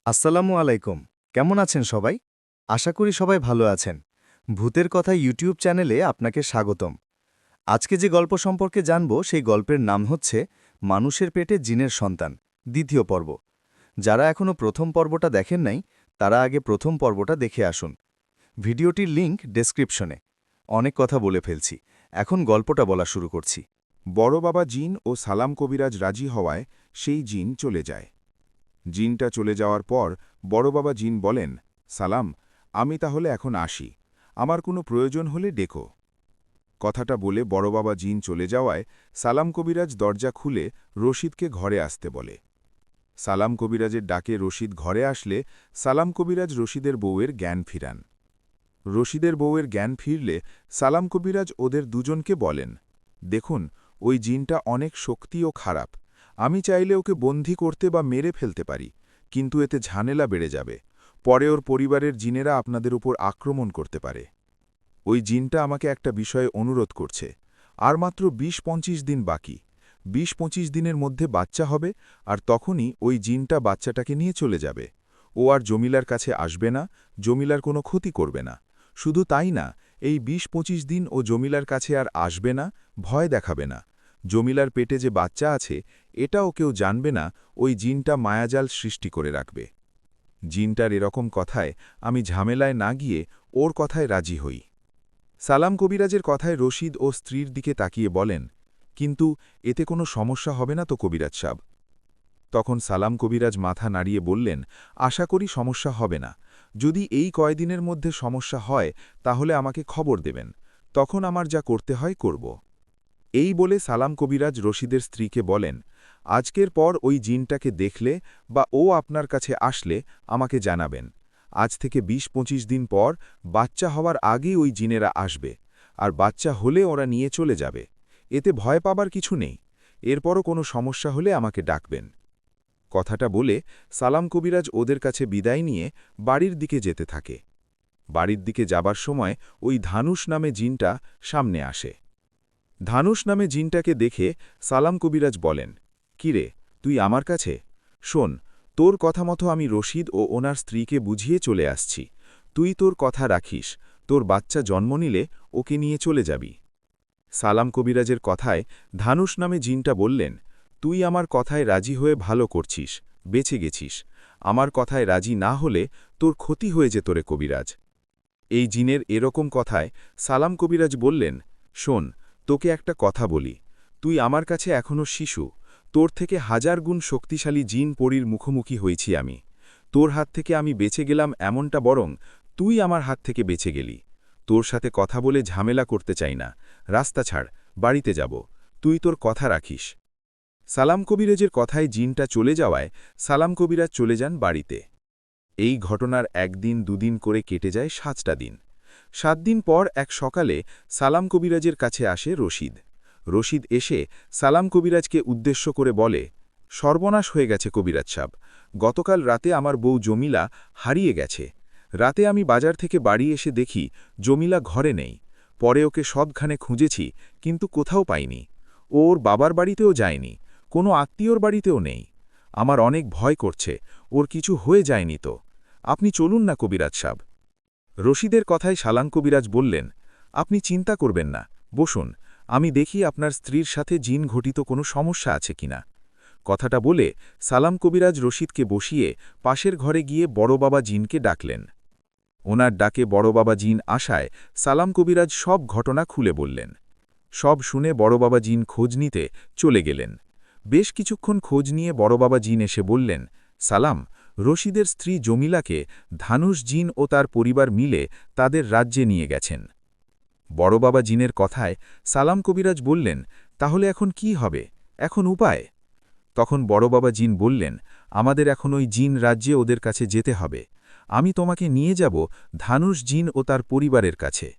আসসালামু আলাইকুম। কেমন আছেন সবাই? আশা করি সবাই ভালো আছেন। ভূতের কথা ইউটিউব চ্যানেলে আপনাকে স্বাগতম। আজকে যে গল্প সম্পর্কে জানব সেই গল্পের নাম হচ্ছে মানুষের পেটে জিনের সন্তান, দ্বিতীয় পর্ব। যারা এখনও প্রথম পর্বটা দেখেন নাই, তারা আগে প্রথম পর্বটা দেখে আসুন। ভিডিওটির লিংক ডেসক্রিপশনে। অনেক কথা বলে ফেলছি, এখন গল্পটা বলা শুরু করছি। বড় বাবা জিন ও সালাম কবিরাজ রাজি হওয়ায় সেই জিন চলে যায়। জিনটা চলে যাওয়ার পর বড় বাবা জিন বলেন, সালাম, আমি তাহলে এখন আসি, আমার কোনো প্রয়োজন হলে ডেকো। কথাটা বলে বড় বাবা জিন চলে যাওয়ায় সালাম কবিরাজ দরজা খুলে রশিদকে ঘরে আসতে বলে। সালাম কবিরাজের ডাকে রশিদ ঘরে আসলে সালাম কবিরাজ রশিদের বউয়ের জ্ঞান ফিরান। রশিদের বউয়ের জ্ঞান ফিরলে সালাম কবিরাজ ওদের দুজনকে বলেন, দেখুন, ওই জিনটা অনেক শক্তি ও খারাপ। আমি চাইলে ওকে বন্দী করতে বা মেরে ফেলতে পারি, কিন্তু এতে ঝামেলা বেড়ে যাবে। পরে ওর পরিবারের জিনেরা আপনাদের উপর আক্রমণ করতে পারে। ওই জিনটা আমাকে একটা বিষয়ে অনুরোধ করছে। আর মাত্র ২০-২৫ দিন বাকি। ২০-২৫ দিনের মধ্যে বাচ্চা হবে, আর তখনই ওই জিনটা বাচ্চাটাকে নিয়ে চলে যাবে। ও আর জমিলার কাছে আসবে না, জমিলার কোনো ক্ষতি করবে না। শুধু তাই না, এই ২০-২৫ দিন ও জমিলার কাছে আর আসবে না, ভয় দেখাবে না। জমিলার পেটে যে বাচ্চা আছে, এটাও কেউ জানবে না। ওই জিনটা মায়াজাল সৃষ্টি করে রাখবে। জিনটার এরকম কথায় আমি ঝামেলায় না গিয়ে ওর কথায় রাজি হই। সালাম কবিরাজের কথায় রশিদ ও স্ত্রীর দিকে তাকিয়ে বলেন, কিন্তু এতে কোনো সমস্যা হবে না তো কবিরাজ সাব? তখন সালাম কবিরাজ মাথা নাড়িয়ে বললেন, আশা করি সমস্যা হবে না। যদি এই কয়দিনের মধ্যে সমস্যা হয় তাহলে আমাকে খবর দেবেন, তখন আমার যা করতে হয় করব। এই বলে সালাম কবিরাজ রশিদের স্ত্রীকে বলেন, আজকের পর ওই জিনটাকে দেখলে বা ও আপনার কাছে আসলে আমাকে জানাবেন। আজ থেকে ২০-২৫ দিন পর বাচ্চা হওয়ার আগেই ওই জিনেরা আসবে, আর বাচ্চা হলে ওরা নিয়ে চলে যাবে। এতে ভয় পাবার কিছু নেই। এরপরও কোনো সমস্যা হলে আমাকে ডাকবেন। কথাটা বলে সালাম কবিরাজ ওদের কাছে বিদায় নিয়ে বাড়ির দিকে যেতে থাকে। বাড়ির দিকে যাবার সময় ওই ধানুষ নামে জিনটা সামনে আসে। ধানুষ নামে জিনটাকে দেখে সালাম কবিরাজ বলেন, কিরে, তুই আমার কাছে? শোন, তোর কথা মতো আমি রশিদ ও ওনার স্ত্রীকে বুঝিয়ে চলে আসছি। তুই তোর কথা রাখিস, তোর বাচ্চা জন্ম নিলে ওকে নিয়ে চলে যাবি। সালাম কবিরাজের কথায় ধানুষ নামে জিনটা বললেন, তুই আমার কথায় রাজি হয়ে ভালো করছিস, বেঁচে গেছিস। আমার কথায় রাজি না হলে তোর ক্ষতি হয়ে যেত রে কবিরাজ। এই জিনের এরকম কথায় সালাম কবিরাজ বললেন, শোন, তোকে একটা কথা বলি। তুই আমার কাছে এখনও শিশু। তোর থেকে ১০০০ গুণ শক্তিশালী জিন পরীর মুখোমুখি হয়েছি আমি। তোর হাত থেকে আমি বেঁচে গেলাম এমনটা বরং তুই আমার হাত থেকে বেঁচে গেলি। তোর সাথে কথা বলে ঝামেলা করতে চাই না। রাস্তা ছাড়, বাড়িতে যাব। তুই তোর কথা রাখিস। সালাম কবিরাজের কথায় জিনটা চলে যাওয়ায় সালাম কবিরাজ চলে যান বাড়িতে। এই ঘটনার একদিন দুদিন করে কেটে যায় ৭টা দিন। ৭ দিন পর এক সকালে সালাম কবিরাজের কাছে আসে রশিদ। রশিদ এসে সালাম কবিরাজকে উদ্দেশ্য করে বলে, সর্বনাশ হয়ে গেছে কবিরাজ সাব। গতকাল রাতে আমার বউ জমিলা হারিয়ে গেছে। রাতে আমি বাজার থেকে বাড়ি এসে দেখি জমিলা ঘরে নেই। পরে ওকে সবখানে খুঁজেছি, কিন্তু কোথাও পাইনি। ও ওর বাবার বাড়িতেও যায়নি, কোনো আত্মীয়র বাড়িতেও নেই। আমার অনেক ভয় করছে, ওর কিছু হয়ে যায়নি তো? আপনি চলুন না কবিরাজ সাব। রশিদের কথায় সালাম কবিরাজ বললেন, আপনি চিন্তা করবেন না, বসুন, আমি দেখি আপনার স্ত্রীর সাথে জিন ঘটিত কোনো সমস্যা আছে কিনা। কথাটা বলে সালাম কবিরাজ রশিদকে বসিয়ে পাশের ঘরে গিয়ে বড় বাবা জিনকে ডাকলেন। ওনার ডাকে বড় বাবা জিন আসায় সালাম কবিরাজ সব ঘটনা খুলে বললেন। সব শুনে বড় বাবা জিন খোঁজ নিতে চলে গেলেন। বেশ কিছুক্ষণ খোঁজ নিয়ে বড় বাবা জিন এসে বললেন, সালাম, রশিদের স্ত্রী জমিলাকে ধানুষ জিন ও তার পরিবার মিলে তাদের রাজ্যে নিয়ে গেছেন। বড় বাবা জিনের কথায় সালাম কবিরাজ বললেন, তাহলে এখন কি হবে, এখন উপায়? তখন বড় বাবা জিন বললেন, আমাদের এখন ওই জিন রাজ্যে ওদের কাছে যেতে হবে। আমি তোমাকে নিয়ে যাব ধানুষ জিন ও তার পরিবারের কাছে।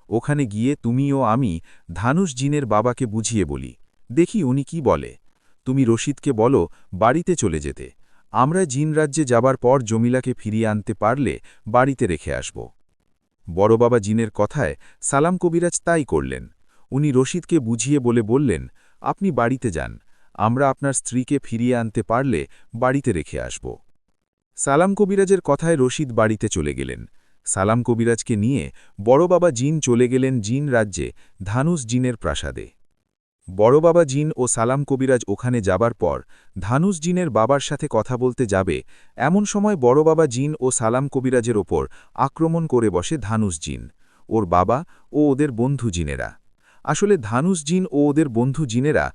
ওখানে গিয়ে তুমি ও আমি ধানুষ জিনের বাবাকে বুঝিয়ে বলি, দেখি উনি কি বলে। তুমি রশিদকে বলো বাড়িতে চলে যেতে। আমরা জিন রাজ্যে যাবার পর জমিলাকে ফিরিয়ে আনতে পারলে বাড়িতে রেখে আসব। বড় বাবা জিনের কথায় সালাম কবিরাজ তাই করলেন। উনি রশিদকে বুঝিয়ে বলে বললেন, আপনি বাড়িতে যান, আমরা আপনার স্ত্রীকে ফিরিয়ে আনতে পারলে বাড়িতে রেখে আসব। সালাম কবিরাজের কথায় রশিদ বাড়িতে চলে গেলেন। সালাম কবিরাজকে নিয়ে বড় বাবা জিন চলে গেলেন জিন রাজ্যে ধানুষ জিনের প্রাসাদে। বড় বাবা জিন ও সালাম কবিরাজ ওখানে যাবার পর ধানুষ জিনের বাবার সাথে কথা বলতে যাবে, এমন সময় বড় বাবা জিন ও সালাম কবিরাজের ওপর আক্রমণ করে বসে ধানুষ জিন, ওর বাবা ও ওদের বন্ধু জিনেরা। আসলে ধানুষ জিন ও ওদের বন্ধু জিনেরা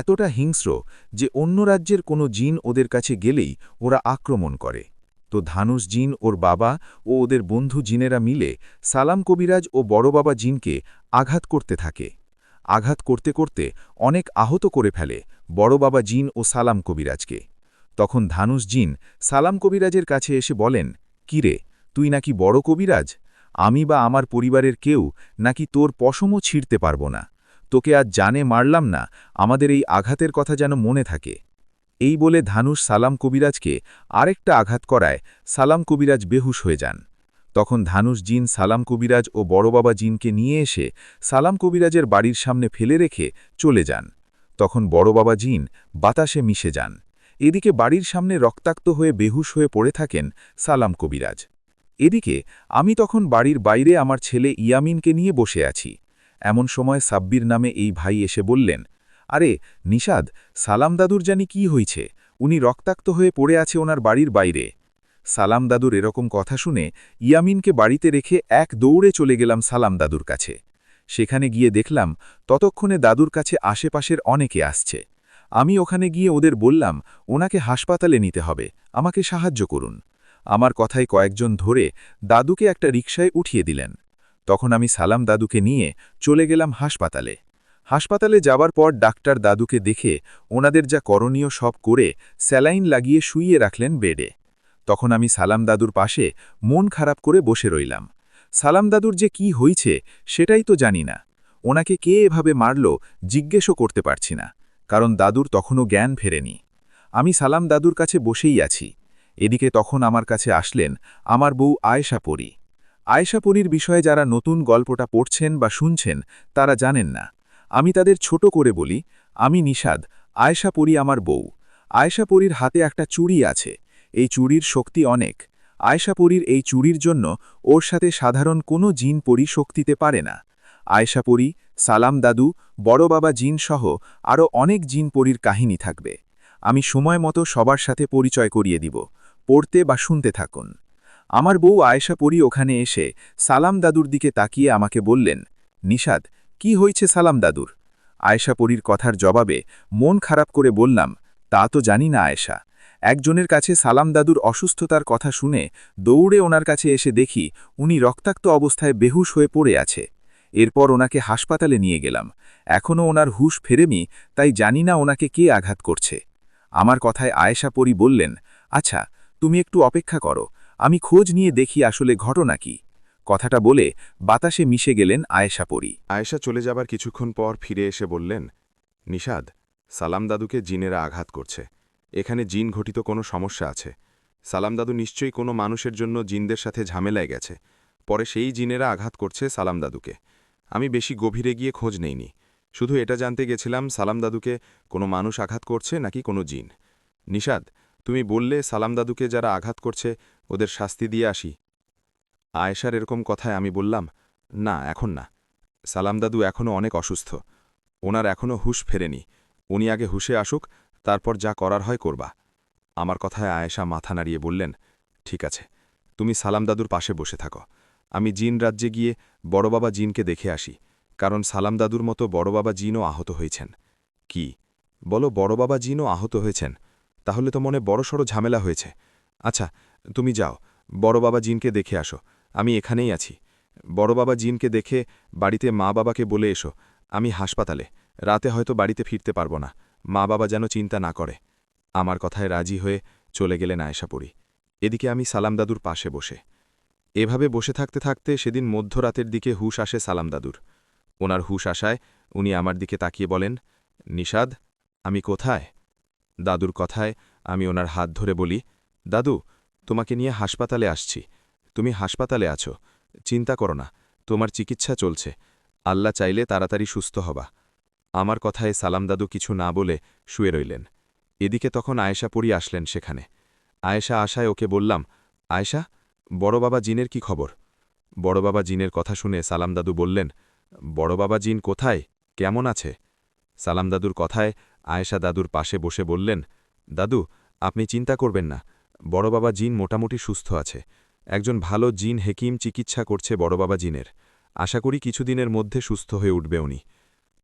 এতটা হিংস্র যে অন্য রাজ্যের কোনো জিন ওদের কাছে গেলেই ওরা আক্রমণ করে। তো ধানুষ জিন ওর বাবা ও ওদের বন্ধু জিনেরা মিলে সালাম কবিরাজ ও বড় বাবা জিনকে আঘাত করতে থাকে। আঘাত করতে করতে অনেক আহত করে ফেলে বড় বাবা জিন ও সালাম কবিরাজকে। তখন ধানুষ জিন সালাম কবিরাজের কাছে এসে বলেন, কিরে, তুই নাকি বড় কবিরাজ? আমি বা আমার পরিবারের কেউ নাকি তোর পশমও ছিঁড়তে পারব না। তোকে আজ জানে মারলাম না, আমাদের এই আঘাতের কথা যেন মনে থাকে। এই বলে ধানুষ সালাম কবিরাজকে আরেকটা আঘাত করায় সালাম কবিরাজ বেহুশ হয়ে যান। তখন ধানুষ জিন সালাম কবিরাজ ও বড় বাবা জিনকে নিয়ে এসে সালাম কবিরাজের বাড়ির সামনে ফেলে রেখে চলে যান। তখন বড় বাবা জিন বাতাসে মিশে যান। এদিকে বাড়ির সামনে রক্তাক্ত হয়ে বেহুশ হয়ে পড়ে থাকেন সালাম কবিরাজ। এদিকে আমি তখন বাড়ির বাইরে আমার ছেলে ইয়ামিনকে নিয়ে বসে আছি। এমন সময় সাব্বির নামে এই ভাই এসে বললেন, আরে নিষাদ, সালাম দাদুর জানি কি হয়েছে, উনি রক্তাক্ত হয়ে পড়ে আছে ওনার বাড়ির বাইরে। সালাম দাদুর এরকম কথা শুনে ইয়ামিনকে বাড়িতে রেখে এক দৌড়ে চলে গেলাম সালাম দাদুর কাছে। সেখানে গিয়ে দেখলাম ততক্ষণে দাদুর কাছে আশেপাশের অনেকে আসছে। আমি ওখানে গিয়ে ওদের বললাম ওনাকে হাসপাতালে নিতে হবে, আমাকে সাহায্য করুন। আমার কথায় কয়েকজন ধরে দাদুকে একটা রিকশায় উঠিয়ে দিলেন। তখন আমি সালাম দাদুকে নিয়ে চলে গেলাম হাসপাতালে। হাসপাতালে যাবার পর ডাক্তার দাদুকে দেখে ওনাদের যা করণীয় সব করে স্যালাইন লাগিয়ে শুইয়ে রাখলেন বেডে। তখন আমি সালাম দাদুর পাশে মন খারাপ করে বসে রইলাম। সালাম দাদুর যে কি হয়েছে সেটাই তো জানি না। ওনাকে কে এভাবে মারল জিজ্ঞেসও করতে পারছি না, কারণ দাদুর তখনও জ্ঞান ফেরেনি। আমি সালাম দাদুর কাছে বসেই আছি। এদিকে তখন আমার কাছে আসলেন আমার বউ আয়েশা পরী। আয়েশা পরীর বিষয়ে যারা নতুন গল্পটা পড়ছেন বা শুনছেন তারা জানেন না। আমি তাদের ছোট করে বলি, আমি নিষাদ, আয়েশা পরী আমার বউ। আয়েশা পরীর হাতে একটা চুড়ি আছে। এই চুড়ির শক্তি অনেক। আয়েশা পরীর এই চুড়ির জন্য ওর সাথে সাধারণ কোনো জিন পরী শক্তিতে পারে না। আয়েশা পরী, সালাম দাদু, বড় বাবা জিন সহ আরও অনেক জিন পরীর কাহিনী থাকবে। আমি সময় মতো সবার সাথে পরিচয় করিয়ে দিব, পড়তে বা শুনতে থাকুন। আমার বউ আয়েশা পরী ওখানে এসে সালাম দাদুর দিকে তাকিয়ে আমাকে বললেন, নিষাদ, কি হয়েছে সালাম দাদুর? আয়েশা পরীর কথার জবাবে মন খারাপ করে বললাম, তা তো জানি না আয়েশা। একজনের কাছে সালাম দাদুর অসুস্থতার কথা শুনে দৌড়ে ওনার কাছে এসে দেখি উনি রক্তাক্ত অবস্থায় বেহুশ হয়ে পড়ে আছে। এরপর ওনাকে হাসপাতালে নিয়ে গেলাম। এখনও ওনার হুঁশ ফেরেনি, তাই জানি না ওনাকে কে আঘাত করছে। আমার কথায় আয়েশা পরী বললেন, আচ্ছা, তুমি একটু অপেক্ষা করো, আমি খোঁজ নিয়ে দেখি আসলে ঘটনা কি। কথাটা বলে বাতাসে মিশে গেলেন আয়েশা পরী। আয়েশা চলে যাবার কিছুক্ষণ পর ফিরে এসে বললেন, নিষাদ, সালাম দাদুকে জিনেরা আঘাত করছে। এখানে জিন ঘটিত কোনো সমস্যা আছে। সালাম দাদু নিশ্চয়ই কোনো মানুষের জন্য জিনদের সাথে ঝামেলায় গেছে, পরে সেই জিনেরা আঘাত করছে সালাম দাদুকে। আমি বেশি গভীরে গিয়ে খোঁজ নেইনি, শুধু এটা জানতে গেছিলাম সালাম দাদুকে কোনো মানুষ আঘাত করছে নাকি কোনো জিন। নিষাদ, তুমি বললে সালাম দাদুকে যারা আঘাত করছে ওদের শাস্তি দিয়ে আসি। আয়েশার এরকম কথায় আমি বললাম, না, এখন না। সালাম দাদু এখনও অনেক অসুস্থ, ওনার এখনও হুঁশ ফেরেনি। উনি আগে হুঁশে আসুক, তারপর যা করার হয় করবা। আমার কথায় আয়েশা মাথা নাড়িয়ে বললেন, ঠিক আছে, তুমি সালাম দাদুর পাশে বসে থাকো, আমি জিন রাজ্যে গিয়ে বড় বাবা জিনকে দেখে আসি, কারণ সালাম দাদুর মতো বড় বাবা জিনও আহত হয়েছেন। কি বলো, বড় বাবা জিনও আহত হয়েছেন? তাহলে তো মনে বড়সড় ঝামেলা হয়েছে। আচ্ছা, তুমি যাও, বড় বাবা জিনকে দেখে আসো, আমি এখানেই আছি। বড় বাবা জিনকে দেখে বাড়িতে মা বাবাকে বলে এসো আমি হাসপাতালে, রাতে হয়তো বাড়িতে ফিরতে পারবো না, মা বাবা যেন চিন্তা না করে। আমার কথায় রাজি হয়ে চলে গেলেন আয়েশা পরী। এদিকে আমি সালাম দাদুর পাশে বসে। এভাবে বসে থাকতে থাকতে সেদিন মধ্যরাতের দিকে হুঁশ আসে সালাম দাদুর। ওনার হুঁশ আসায় উনি আমার দিকে তাকিয়ে বলেন, নিষাদ, আমি কোথায়? দাদুর কথায় আমি ওনার হাত ধরে বলি, দাদু, তোমাকে নিয়ে হাসপাতালে আসছি। তুমি হাসপাতালে আছো, চিন্তা করো না, তোমার চিকিৎসা চলছে, আল্লাহ চাইলে তাড়াতাড়ি সুস্থ হবা। আমার কথায় সালাম দাদু কিছু না বলে শুয়ে রইলেন। এদিকে তখন আয়েশা পরী আসলেন সেখানে। আয়েশা আশায় ওকে বললাম, আয়েশা, বড় বাবা জিনের কি খবর? বড় বাবা জিনের কথা শুনে সালাম দাদু বললেন, বড় বাবা জিন কোথায়, কেমন আছে? সালাম দাদুর কথায় আয়েশা দাদুর পাশে বসে বললেন, দাদু, আপনি চিন্তা করবেন না, বড় বাবা জিন মোটামুটি সুস্থ আছে। একজন ভালো জিন হেকিম চিকিৎসা করছে বড় বাবা জিনের। আশা করি কিছুদিনের মধ্যে সুস্থ হয়ে উঠবে উনি।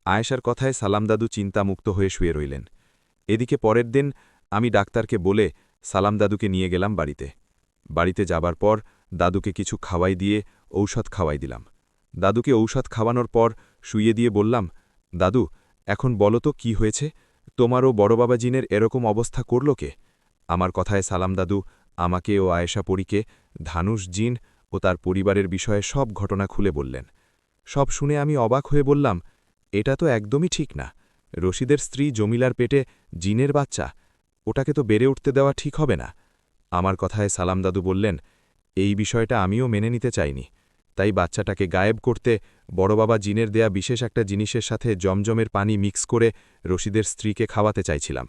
আয়েশার কথায় সালাম দাদু চিন্তামুক্ত হয়ে শুয়ে রইলেন। এদিকে পরের দিন আমি ডাক্তারকে বলে সালাম দাদুকে নিয়ে গেলাম বাড়িতে। বাড়িতে যাবার পর দাদুকে কিছু খাওয়াই দিয়ে ঔষধ খাওয়াই দিলাম। দাদুকে ঔষধ খাওয়ানোর পর শুইয়ে দিয়ে বললাম, দাদু, এখন বলো তো কি হয়েছে, তোমারও বড় বাবা জিনের এরকম অবস্থা করল কে? আমার কথায় সালাম দাদু আমাকে ও আয়েশা পরীকে ধানুষ জিন ও তার পরিবারের বিষয়ে সব ঘটনা খুলে বললেন। সব শুনে আমি অবাক হয়ে বললাম, এটা তো একদমই ঠিক না। রশিদের স্ত্রী জমিলার পেটে জিনের বাচ্চা, ওটাকে তো বেড়ে উঠতে দেওয়া ঠিক হবে না। আমার কথায় সালাম দাদু বললেন, এই বিষয়টা আমিও মেনে নিতে চাইনি, তাই বাচ্চাটাকে গায়েব করতে বড় বাবা জিনের দেয়া বিশেষ একটা জিনিসের সাথে জমজমের পানি মিক্স করে রশিদের স্ত্রীকে খাওয়াতে চাইছিলাম।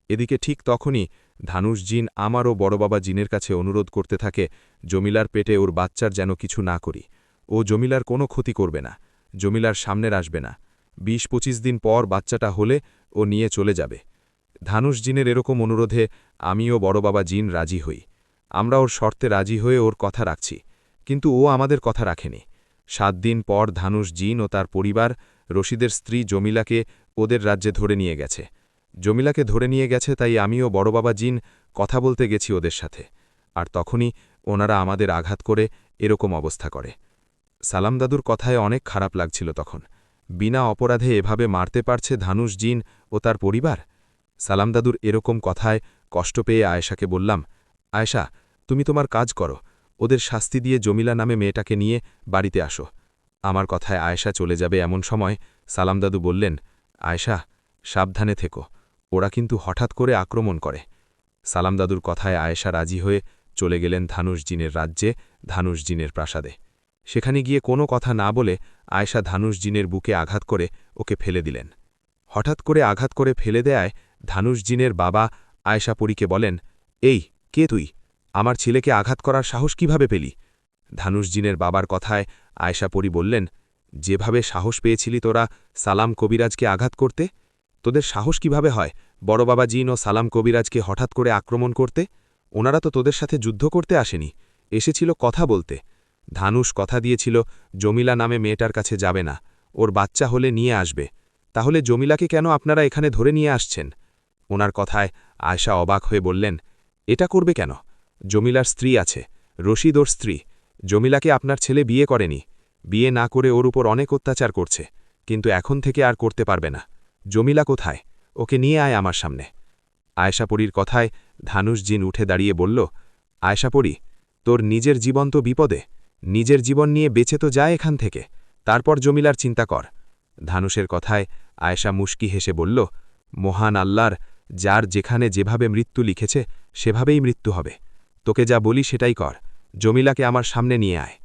এদিকে ঠিক তখনই ধানুষ জিন আমারও বড় বাবা জিনের কাছে অনুরোধ করতে থাকে, জমিলার পেটে ওর বাচ্চার যেন কিছু না করি, ও জমিলার কোনো ক্ষতি করবে না, জমিলার সামনের আসবে না, ২০-২৫ দিন পর বাচ্চাটা হলে ও নিয়ে চলে যাবে। ধানুষ জিনের এরকম অনুরোধে আমিও বড় বাবা জিন রাজি হই। আমরা ওর শর্তে রাজি হয়ে ওর কথা রাখছি, কিন্তু ও আমাদের কথা রাখেনি। ৭ দিন পর ধানুষ জিন ও তার পরিবার রশিদের স্ত্রী জমিলাকে ওদের রাজ্যে ধরে নিয়ে গেছে। জমিলাকে ধরে নিয়ে গেছে, তাই আমিও বড় বাবা জিন কথা বলতে গেছি ওদের সাথে। আর তখনই ওনারা আমাদের আঘাত করে এরকম অবস্থা করে। সালাম দাদুর কথায় অনেক খারাপ লাগছিল তখন। বিনা অপরাধে এভাবে মারতে পারছে ধানুষ জিন ও তার পরিবার? সালাম দাদুর এরকম কথায় কষ্ট পেয়ে আয়েশাকে বললাম, আয়েশা, তুমি তোমার কাজ করো, ওদের শাস্তি দিয়ে জমিলা নামে মেয়েটাকে নিয়ে বাড়িতে আসো। আমার কথায় আয়েশা চলে যাবে এমন সময় সালাম দাদু বললেন, আয়েশা, সাবধানে থেকো, ওরা কিন্তু হঠাৎ করে আক্রমণ করে। সালাম দাদুর কথায় আয়েশা রাজি হয়ে চলে গেলেন ধানুষ জিনের রাজ্যে, ধানুষ জিনের প্রাসাদে। সেখানে গিয়ে কোনো কথা না বলে আয়েশা ধানুষ জিনের বুকে আঘাত করে ওকে ফেলে দিলেন। হঠাৎ করে আঘাত করে ফেলে দেয়ায় ধানুষ জিনের বাবা আয়েশা পরীকে বলেন, এই, কে তুই? আমার ছেলেকে আঘাত করার সাহস কিভাবে পেলি? ধানুষ জিনের বাবার কথায় আয়েশা পরী বললেন, যেভাবে সাহস পেয়েছিলি তোরা সালাম কবিরাজকে আঘাত করতে, তোদের সাহস কিভাবে হয় বড় বাবা জিন ও সালাম কবিরাজকে হঠাৎ করে আক্রমণ করতে? ওনারা তো তোদের সাথে যুদ্ধ করতে আসেনি, এসেছিল কথা বলতে। ধানুষ কথা দিয়েছিল জমিলা নামে মেয়েটার কাছে যাবে না, ওর বাচ্চা হলে নিয়ে আসবে। তাহলে জমিলাকে কেন আপনারা এখানে ধরে নিয়ে আসছেন? ওনার কথায় আয়েশা অবাক হয়ে বললেন, এটা করবে কেন? জমিলার স্ত্রী আছে, রশিদ ওর স্ত্রী। জমিলাকে আপনার ছেলে বিয়ে করেনি, বিয়ে না করে ওর উপর অনেক অত্যাচার করছে, কিন্তু এখন থেকে আর করতে পারবে না। জমিলা কোথায়? ওকে নিয়ে আয় আমার সামনে। আয়েশাপরীর কথায় ধানুষ জিন উঠে দাঁড়িয়ে বলল, আয়েশাপরী, তোর নিজের জীবন তো বিপদে, নিজের জীবন নিয়ে বেঁচে তো যায় এখান থেকে, তারপর জমিলার চিন্তা কর। ধানুষের কথায় আয়েশা মুশকি হেসে বলল, মহান আল্লাহর, যার যেখানে যেভাবে মৃত্যু লিখেছে সেভাবেই মৃত্যু হবে। তোকে যা বলি সেটাই কর, জমিলাকে আমার সামনে নিয়ে আয়।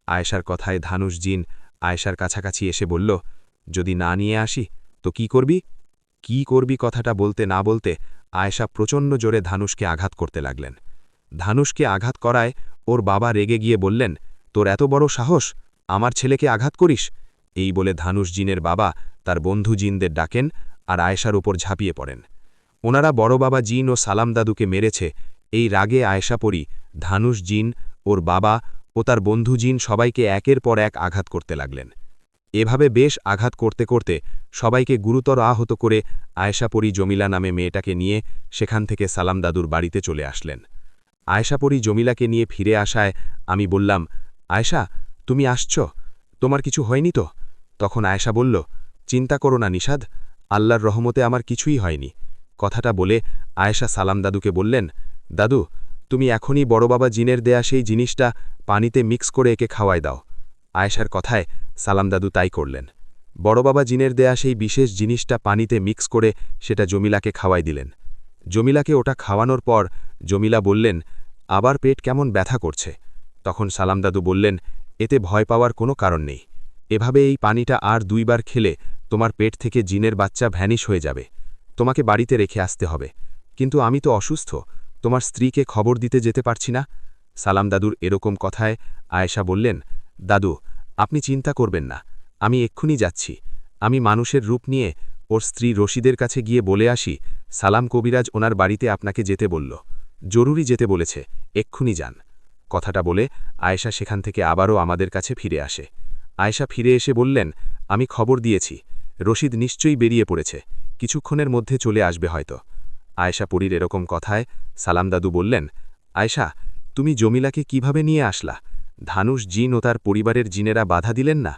আয়েশার কথায় ধানুষ জিন আয়েশার কাছাকাছি এসে বলল, যদি না নিয়ে আসি তো কি করবি? কি করবি কথাটা বলতে না বলতে আয়েশা প্রচণ্ড জোরে ধানুষকে আঘাত করতে লাগলেন। ধানুষকে আঘাত করায় ওর বাবা রেগে গিয়ে বললেন, তোর এত বড় সাহস, আমার ছেলেকে আঘাত করিস? এই বলে ধানুষ জিনের বাবা তার বন্ধু জিনদের ডাকেন আর আয়েশার উপর ঝাঁপিয়ে পড়েন। ওনারা বড় বাবা জিন ও সালাম দাদুকে মেরেছে, এই রাগে আয়েশা পরী, ধানুষ জিন, ওর বাবা ও তার বন্ধু জিন সবাইকে একের পর এক আঘাত করতে লাগলেন। এভাবে বেশ আঘাত করতে করতে সবাইকে গুরুতর আহত করে আয়েশা পরী জমিলা নামে মেয়েটাকে নিয়ে সেখান থেকে সালাম দাদুর বাড়িতে চলে আসলেন। আয়েশা পরী জমিলাকে নিয়ে ফিরে আসায় আমি বললাম, আয়েশা, তুমি আসছ, তোমার কিছু হয়নি তো? তখন আয়েশা বলল, চিন্তা করো না নিষাদ, আল্লাহর রহমতে আমার কিছুই হয়নি। কথাটা বলে আয়েশা সালাম দাদুকে বললেন, দাদু, তুমি এখনই বড় বাবা জিনের দেয়া সেই জিনিসটা পানিতে মিক্স করে একে খাওয়াই দাও। আয়েশার কথায় সালাম দাদু তাই করলেন। বড় বাবা জিনের দেয়া সেই বিশেষ জিনিসটা পানিতে মিক্স করে সেটা জমিলাকে খাওয়াই দিলেন। জমিলাকে ওটা খাওয়ানোর পর জমিলা বললেন, আবার পেট কেমন ব্যথা করছে। তখন সালাম দাদু বললেন, এতে ভয় পাওয়ার কোনো কারণ নেই, এভাবে এই পানিটা আর 2 বার খেলে তোমার পেট থেকে জিনের বাচ্চা ভ্যানিশ হয়ে যাবে। তোমাকে বাড়িতে রেখে আসতে হবে, কিন্তু আমি তো অসুস্থ, তোমার স্ত্রীকে খবর দিতে যেতে পারছি না। সালাম দাদুর এরকম কথায় আয়েশা বললেন, দাদু, আপনি চিন্তা করবেন না, আমি এক্ষুনি যাচ্ছি। আমি মানুষের রূপ নিয়ে ওর স্ত্রী রশিদের কাছে গিয়ে বলে আসি, সালাম কবিরাজ ওনার বাড়িতে আপনাকে যেতে বলল, জরুরি যেতে বলেছে, এক্ষুনি যান। কথাটা বলে আয়েশা সেখান থেকে আবারও আমাদের কাছে ফিরে আসে। আয়েশা ফিরে এসে বললেন, আমি খবর দিয়েছি, রশিদ নিশ্চয়ই বেরিয়ে পড়েছে, কিছুক্ষণের মধ্যে চলে আসবে হয়তো। আয়েশা পরীর এরকম কথায় সালাম দাদু বললেন, আয়েশা, তুমি জমিলাকে কিভাবে নিয়ে আসলা? ধানুষ জিন ও তার পরিবারের জিনেরা বাধা দিলেন না?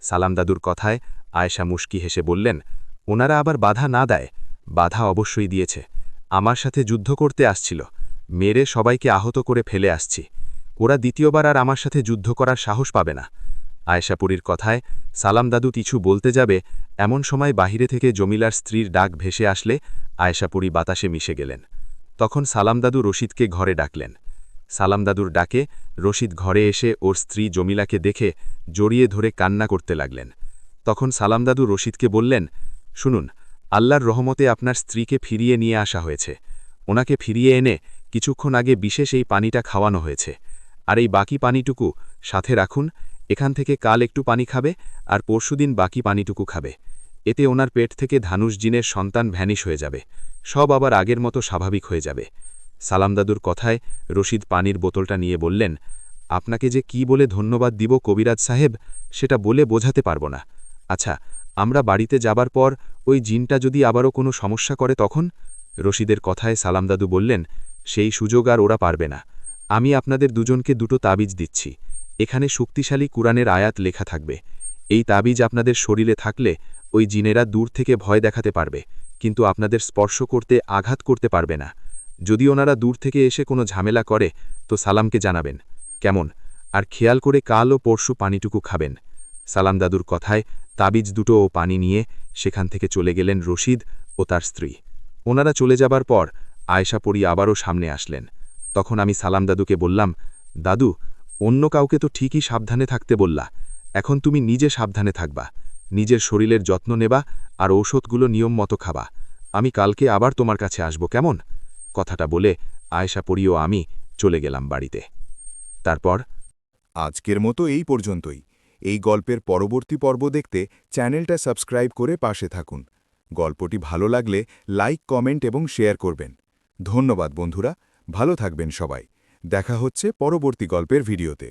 সালাম দাদুর কথায় আয়েশা মুশকি হেসে বললেন, ওনারা আবার বাধা না দেয়? বাধা অবশ্যই দিয়েছে। আমার সাথে যুদ্ধ করতে আসছিল, মেরে সবাইকে আহত করে ফেলে আসছি। ওরা দ্বিতীয়বার আর আমার সাথে যুদ্ধ করার সাহস পাবে না। আয়েশাপুরীর কথায় সালাম দাদু কিছু বলতে যাবে, এমন সময় বাহিরে থেকে জমিলার স্ত্রীর ডাক ভেসে আসলে আয়েশাপুরী বাতাসে মিশে গেলেন। তখন সালাম দাদু রশিদকে ঘরে ডাকলেন। সালাম দাদুর ডাকে রশিদ ঘরে এসে ওর স্ত্রী জমিলাকে দেখে জড়িয়ে ধরে কান্না করতে লাগলেন। তখন সালাম দাদু রশিদকে বললেন, শুনুন, আল্লাহর রহমতে আপনার স্ত্রীকে ফিরিয়ে নিয়ে আসা হয়েছে। ওনাকে ফিরিয়ে এনে কিছুক্ষণ আগে বিশেষ এই পানিটা খাওয়ানো হয়েছে, আর এই বাকি পানিটুকু সাথে রাখুন। এখান থেকে কাল একটু পানি খাবে, আর পরশুদিন বাকি পানিটুকু খাবে। এতে ওনার পেট থেকে ধানুষ জিনের সন্তান ভ্যানিশ হয়ে যাবে, সব আবার আগের মতো স্বাভাবিক হয়ে যাবে। সালাম দাদুর কথায় রশিদ পানির বোতলটা নিয়ে বললেন, আপনাকে যে কি বলে ধন্যবাদ দিব কবিরাজ সাহেব, সেটা বলে বোঝাতে পারব না। আচ্ছা, আমরা বাড়িতে যাবার পর ওই জিনটা যদি আবারও কোনো সমস্যা করে তখন? রশিদের কথায় সালাম দাদু বললেন, সেই সুযোগ আর ওরা পারবে না। আমি আপনাদের দুজনকে দুটো তাবিজ দিচ্ছি। এখানে শক্তিশালী কুরআনের আয়াত লেখা থাকবে। এই তাবিজ আপনাদের শরীরে থাকলে ওই জিনেরা দূর থেকে ভয় দেখাতে পারবে, কিন্তু আপনাদের স্পর্শ করতে, আঘাত করতে পারবে না। যদি ওনারা দূর থেকে এসে কোনো ঝামেলা করে তো সালামকে জানাবেন, কেমন? আর খেয়াল করে কাল ও পরশু পানিটুকু খাবেন। সালাম দাদুর কথায় তাবিজ দুটো ও পানি নিয়ে সেখান থেকে চলে গেলেন রশিদ ও তার স্ত্রী। ওনারা চলে যাবার পর আয়েশাপুরী আবারও সামনে আসলেন। তখন আমি সালাম দাদুকে বললাম, দাদু, অন্য কাউকে তো ঠিকই সাবধানে থাকতে বললা, এখন তুমি নিজে সাবধানে থাকবা, নিজের শরীরের যত্ন নেবা, আর ঔষধগুলো নিয়ম মতো খাবা। আমি কালকে আবার তোমার কাছে আসব, কেমন? কথাটা বলে আয়েশাপুরী ও আমি চলে গেলাম বাড়িতে। তারপর আজকের মতো এই পর্যন্তই। এই গল্পের পরবর্তী পর্ব দেখতে চ্যানেলটা সাবস্ক্রাইব করে পাশে থাকুন। গল্পটি ভালো লাগলে লাইক, কমেন্ট এবং শেয়ার করবেন। ধন্যবাদ বন্ধুরা, ভালো থাকবেন সবাই। দেখা হচ্ছে পরবর্তী গল্পের ভিডিওতে।